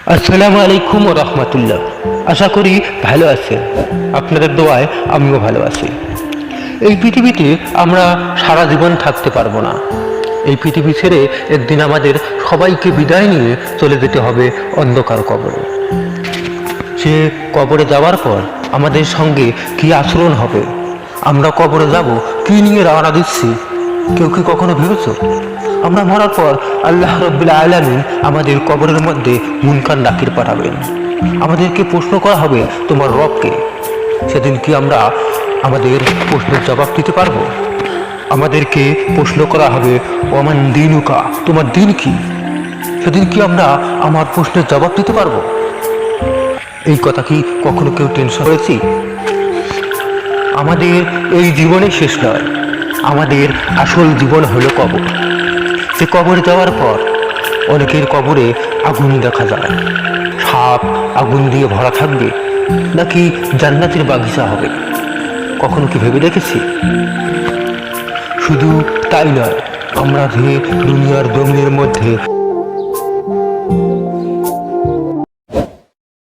আসসালামু আলাইকুম ওয়া রাহমাতুল্লাহ। আশা করি ভালো আছেন। আপনাদের দোয়ায় আমিও ভালো আছি। এই পৃথিবীতে আমরা সারা জীবন থাকতে পারবো না। এই পৃথিবী ছেড়ে একদিন আমাদের সবাইকে বিদায় নিয়ে চলে যেতে হবে অন্ধকার কবরে। সে কবরে যাওয়ার পর আমাদের সঙ্গে কি আচরণ হবে, আমরা কবরে যাব কি নিয়ে রওনা দিচ্ছি, কেউ কি কখনো ভেবেছ? আমরা মরার পর আল্লাহ রাব্বুল আলামিন আমাদের কবরের মধ্যে মুনকার নাকির পাঠাবেন। আমাদেরকে প্রশ্ন করা হবে তোমার রবকে। সেদিন কি আমরা আমাদের প্রশ্নের জবাব দিতে পারবো? আমাদেরকে প্রশ্ন করা হবে ওমান দিনুকা, তোমার দিন কি? সেদিন কি আমরা আমার প্রশ্নের জবাব দিতে পারবো? এই কথা কি কখনো কেউ টেনশন করেছি? আমাদের এই জীবনে শেষ নয়, আমাদের আসল জীবন হলো কবর। সে কবরে যাওয়ার পর অনেকের কবরে আগুন দেখা যায়। সাপ আগুন দিয়ে ভরা থাকবে, নাকি জান্নাতের বাগিচা হবে, কখনো কি ভেবে দেখেছি? শুধু তাই নয়, আমরা যে দুনিয়ার জমিনের মধ্যে